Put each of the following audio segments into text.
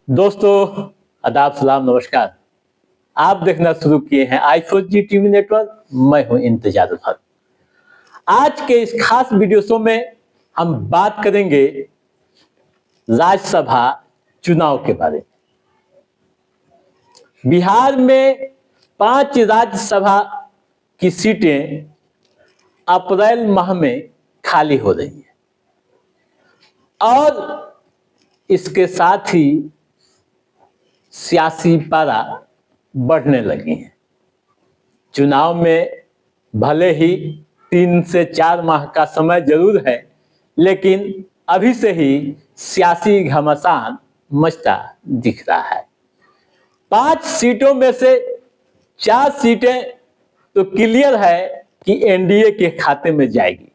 दोस्तों, आदाब, सलाम, नमस्कार। आप देखना शुरू किए हैं आई4जी टीवी नेटवर्क। मैं हूं इंतजार हक। आज के इस खास वीडियो शो में हम बात करेंगे राज्यसभा चुनाव के बारे में। बिहार में 5 राज्यसभा की सीटें अप्रैल माह में खाली हो रही हैं और इसके साथ ही सियासी पारा बढ़ने लगी हैं। चुनाव में भले ही 3 से 4 माह का समय जरूर है, लेकिन अभी से ही सियासी घमासान मचता दिख रहा है। 5 सीटों में से 4 सीटें तो क्लियर है कि एनडीए के खाते में जाएगी,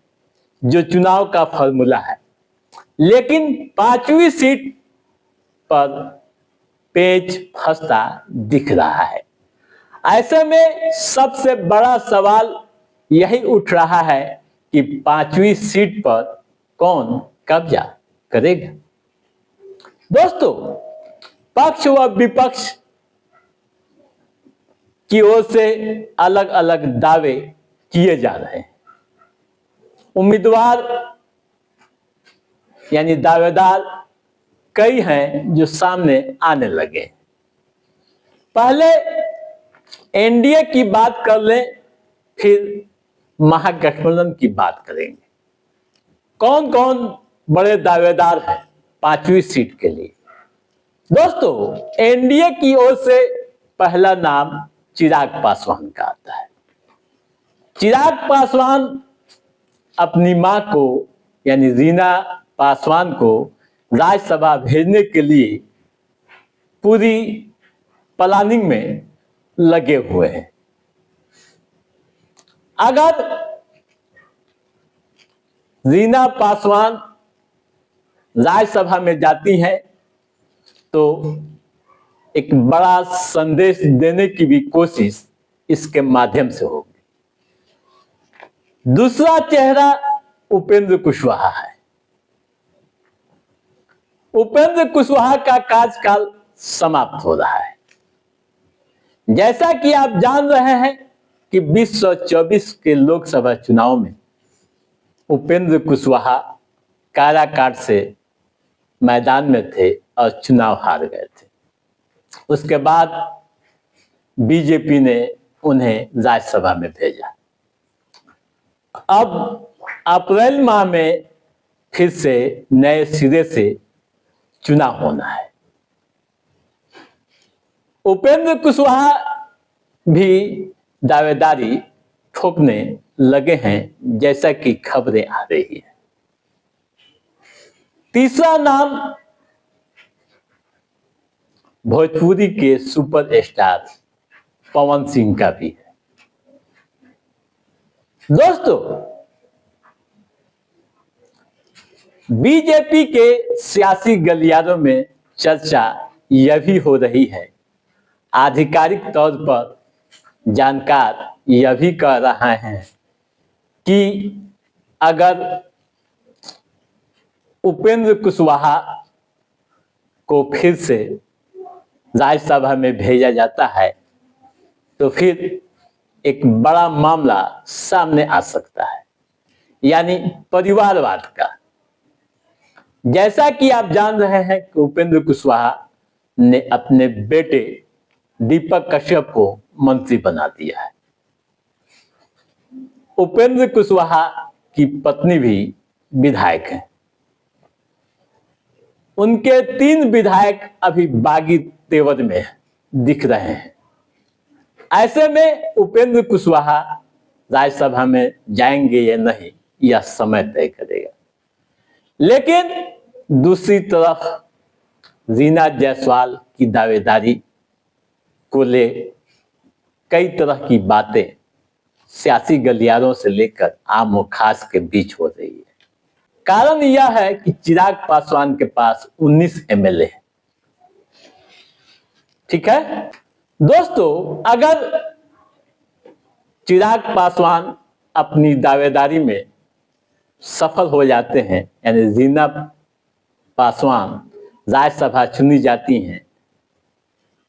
जो चुनाव का फॉर्मूला है, लेकिन 5वीं सीट पर पेच फंसता दिख रहा है। ऐसे में सबसे बड़ा सवाल यही उठ रहा है कि 5वीं सीट पर कौन कब्जा करेगा। दोस्तों, पक्ष व विपक्ष की ओर से अलग अलग दावे किए जा रहे हैं। उम्मीदवार यानी दावेदार कई हैं जो सामने आने लगे। पहले एनडीए की बात कर लें, फिर महागठबंधन की बात करेंगे। कौन कौन बड़े दावेदार हैं 5वीं सीट के लिए। दोस्तों, एनडीए की ओर से पहला नाम चिराग पासवान का आता है। चिराग पासवान अपनी मां को यानी रीना पासवान को राज्यसभा भेजने के लिए पूरी प्लानिंग में लगे हुए हैं। अगर रीना पासवान राज्यसभा में जाती हैं तो एक बड़ा संदेश देने की भी कोशिश इसके माध्यम से होगी। दूसरा चेहरा उपेंद्र कुशवाहा है। उपेंद्र कुशवाहा का कार्यकाल समाप्त हो रहा है। जैसा कि आप जान रहे हैं कि 2024 के लोकसभा चुनाव में उपेंद्र कुशवाहा काराकाट से मैदान में थे और चुनाव हार गए थे। उसके बाद बीजेपी ने उन्हें राज्यसभा में भेजा। अब अप्रैल माह में फिर से नए सिरे से चुनाव होना है। उपेंद्र कुशवाहा भी दावेदारी ठोकने लगे हैं, जैसा कि खबरें आ रही है। तीसरा नाम भोजपुरी के सुपरस्टार पवन सिंह का भी है। दोस्तों, बीजेपी के सियासी गलियारों में चर्चा यह भी हो रही है, आधिकारिक तौर पर जानकार यह भी कह रहे हैं कि अगर उपेंद्र कुशवाहा को फिर से राज्यसभा में भेजा जाता है तो फिर एक बड़ा मामला सामने आ सकता है, यानी परिवारवाद का। जैसा कि आप जान रहे हैं कि उपेंद्र कुशवाहा ने अपने बेटे दीपक कश्यप को मंत्री बना दिया है। उपेंद्र कुशवाहा की पत्नी भी विधायक हैं। उनके 3 विधायक अभी बागी तेवर में दिख रहे हैं। ऐसे में उपेंद्र कुशवाहा राज्यसभा में जाएंगे या नहीं, यह समय तय करेगा। लेकिन दूसरी तरफ रीना जायसवाल की दावेदारी को ले कई तरह की बातें सियासी गलियारों से लेकर आम और खास के बीच हो रही है। कारण यह है कि चिराग पासवान के पास 19 एमएलए है। ठीक है दोस्तों, अगर चिराग पासवान अपनी दावेदारी में सफल हो जाते हैं, यानी रीना पासवान राज्यसभा चुनी जाती हैं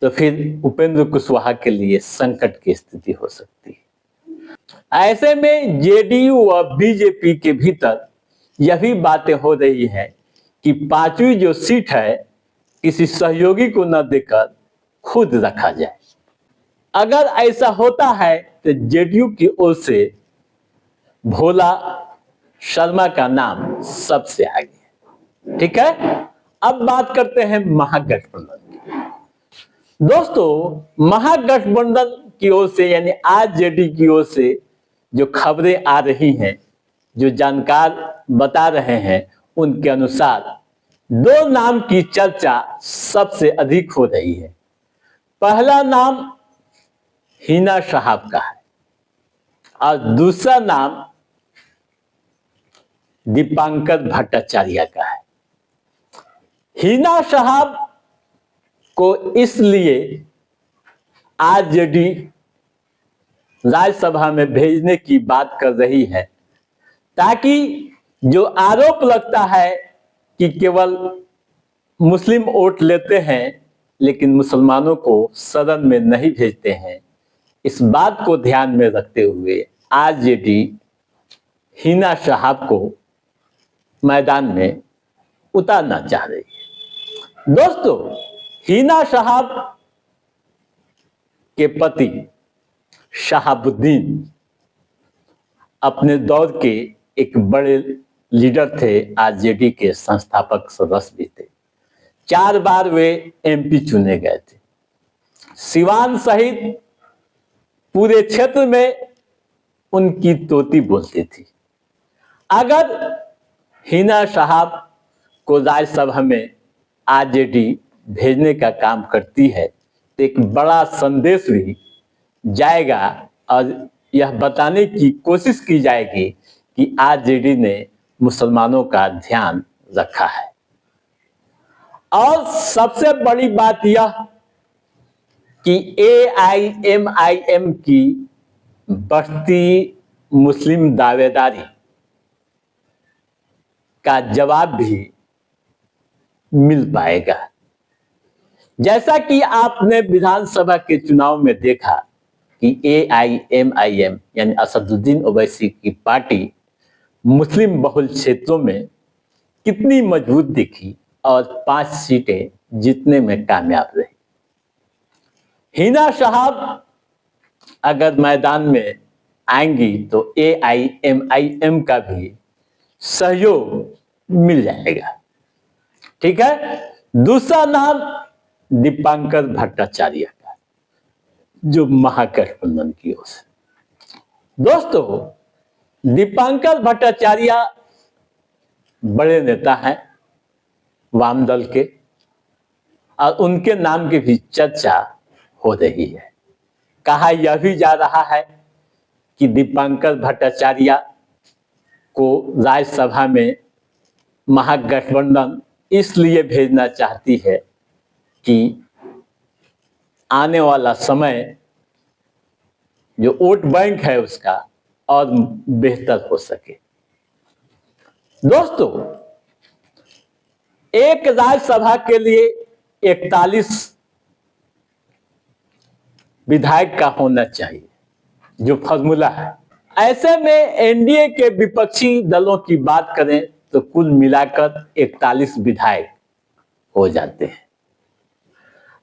तो फिर उपेंद्र कुशवाहा के लिए संकट की स्थिति हो सकती है। ऐसे में जेडीयू और बीजेपी के भीतर यह भी बातें हो रही है कि पांचवी जो सीट है किसी सहयोगी को न देकर खुद रखा जाए। अगर ऐसा होता है तो जेडीयू की ओर से भोला शर्मा का नाम सबसे आगे है। ठीक है, अब बात करते हैं महागठबंधन की। दोस्तों, महागठबंधन की ओर से यानी आरजेडी की ओर से जो खबरें आ रही हैं, जो जानकार बता रहे हैं, उनके अनुसार दो नाम की चर्चा सबसे अधिक हो रही है। पहला नाम हिना साहब का है और दूसरा नाम दीपांकर भट्टाचार्य का है। हिना साहब को इसलिए आरजेडी राज्यसभा में भेजने की बात कर रही है ताकि जो आरोप लगता है कि केवल मुस्लिम वोट लेते हैं लेकिन मुसलमानों को सदन में नहीं भेजते हैं, इस बात को ध्यान में रखते हुए आरजेडी हिना साहब को मैदान में उतारना चाह रही है। दोस्तों, हिना साहब के पति शहाबुद्दीन अपने दौर के एक बड़े लीडर थे, आरजेडी के संस्थापक सदस्य भी थे। 4 बार वे एमपी चुने गए थे। सिवान सहित पूरे क्षेत्र में उनकी तोती बोलती थी। अगर हिना साहब को राज्यसभा में आरजेडी भेजने का काम करती है तो एक बड़ा संदेश भी जाएगा और यह बताने की कोशिश की जाएगी कि आरजेडी ने मुसलमानों का ध्यान रखा है। और सबसे बड़ी बात यह कि एआईएमआईएम की बढ़ती मुस्लिम दावेदारी का जवाब भी मिल पाएगा। जैसा कि आपने विधानसभा के चुनाव में देखा कि एआईएमआईएम यानी असदुद्दीन ओवैसी की पार्टी मुस्लिम बहुल क्षेत्रों में कितनी मजबूत दिखी और 5 सीटें जीतने में कामयाब रही। हिना साहब अगर मैदान में आएंगी तो एआईएमआईएम का भी सहयोग मिल जाएगा। ठीक है, दूसरा नाम दीपांकर भट्टाचार्य का, जो महागठबंधन की ओर से। दोस्तों, दीपांकर भट्टाचार्य बड़े नेता हैं वाम दल के और उनके नाम की भी चर्चा हो रही है। कहा यह भी जा रहा है कि दीपांकर भट्टाचार्य को राज्यसभा में महागठबंधन इसलिए भेजना चाहती है कि आने वाला समय जो वोट बैंक है उसका और बेहतर हो सके। दोस्तों, एक राज्यसभा के लिए 41 विधायक का होना चाहिए, जो फॉर्मूला है। ऐसे में एनडीए के विपक्षी दलों की बात करें तो कुल मिलाकर 41 विधायक हो जाते हैं।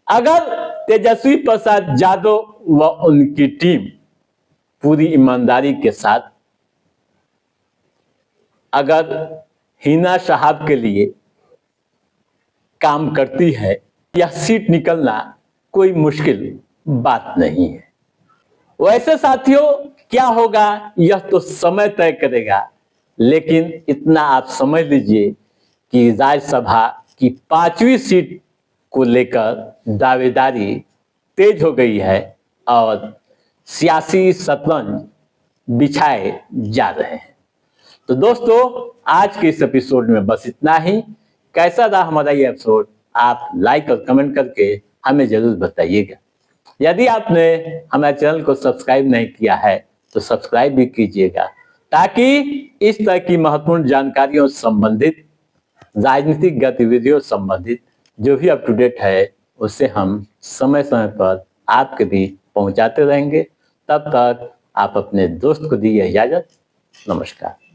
अगर तेजस्वी प्रसाद यादव व उनकी टीम पूरी ईमानदारी के साथ अगर हिना साहब के लिए काम करती है, यह सीट निकलना कोई मुश्किल बात नहीं है। वैसे साथियों, क्या होगा यह तो समय तय करेगा, लेकिन इतना आप समझ लीजिए कि राज्यसभा की 5वीं सीट को लेकर दावेदारी तेज हो गई है और सियासी शतरंज बिछाए जा रहे हैं। तो दोस्तों, आज के इस एपिसोड में बस इतना ही। कैसा रहा हमारा ये एपिसोड, आप लाइक और कमेंट करके हमें जरूर बताइएगा। यदि आपने हमारे चैनल को सब्सक्राइब नहीं किया है तो सब्सक्राइब भी कीजिएगा, ताकि इस तरह की महत्वपूर्ण जानकारियों संबंधित, राजनीतिक गतिविधियों संबंधित जो भी अप टू डेट है उसे हम समय समय पर आपके बीच पहुंचाते रहेंगे। तब तक आप अपने दोस्त को दीजिए इजाजत। नमस्कार।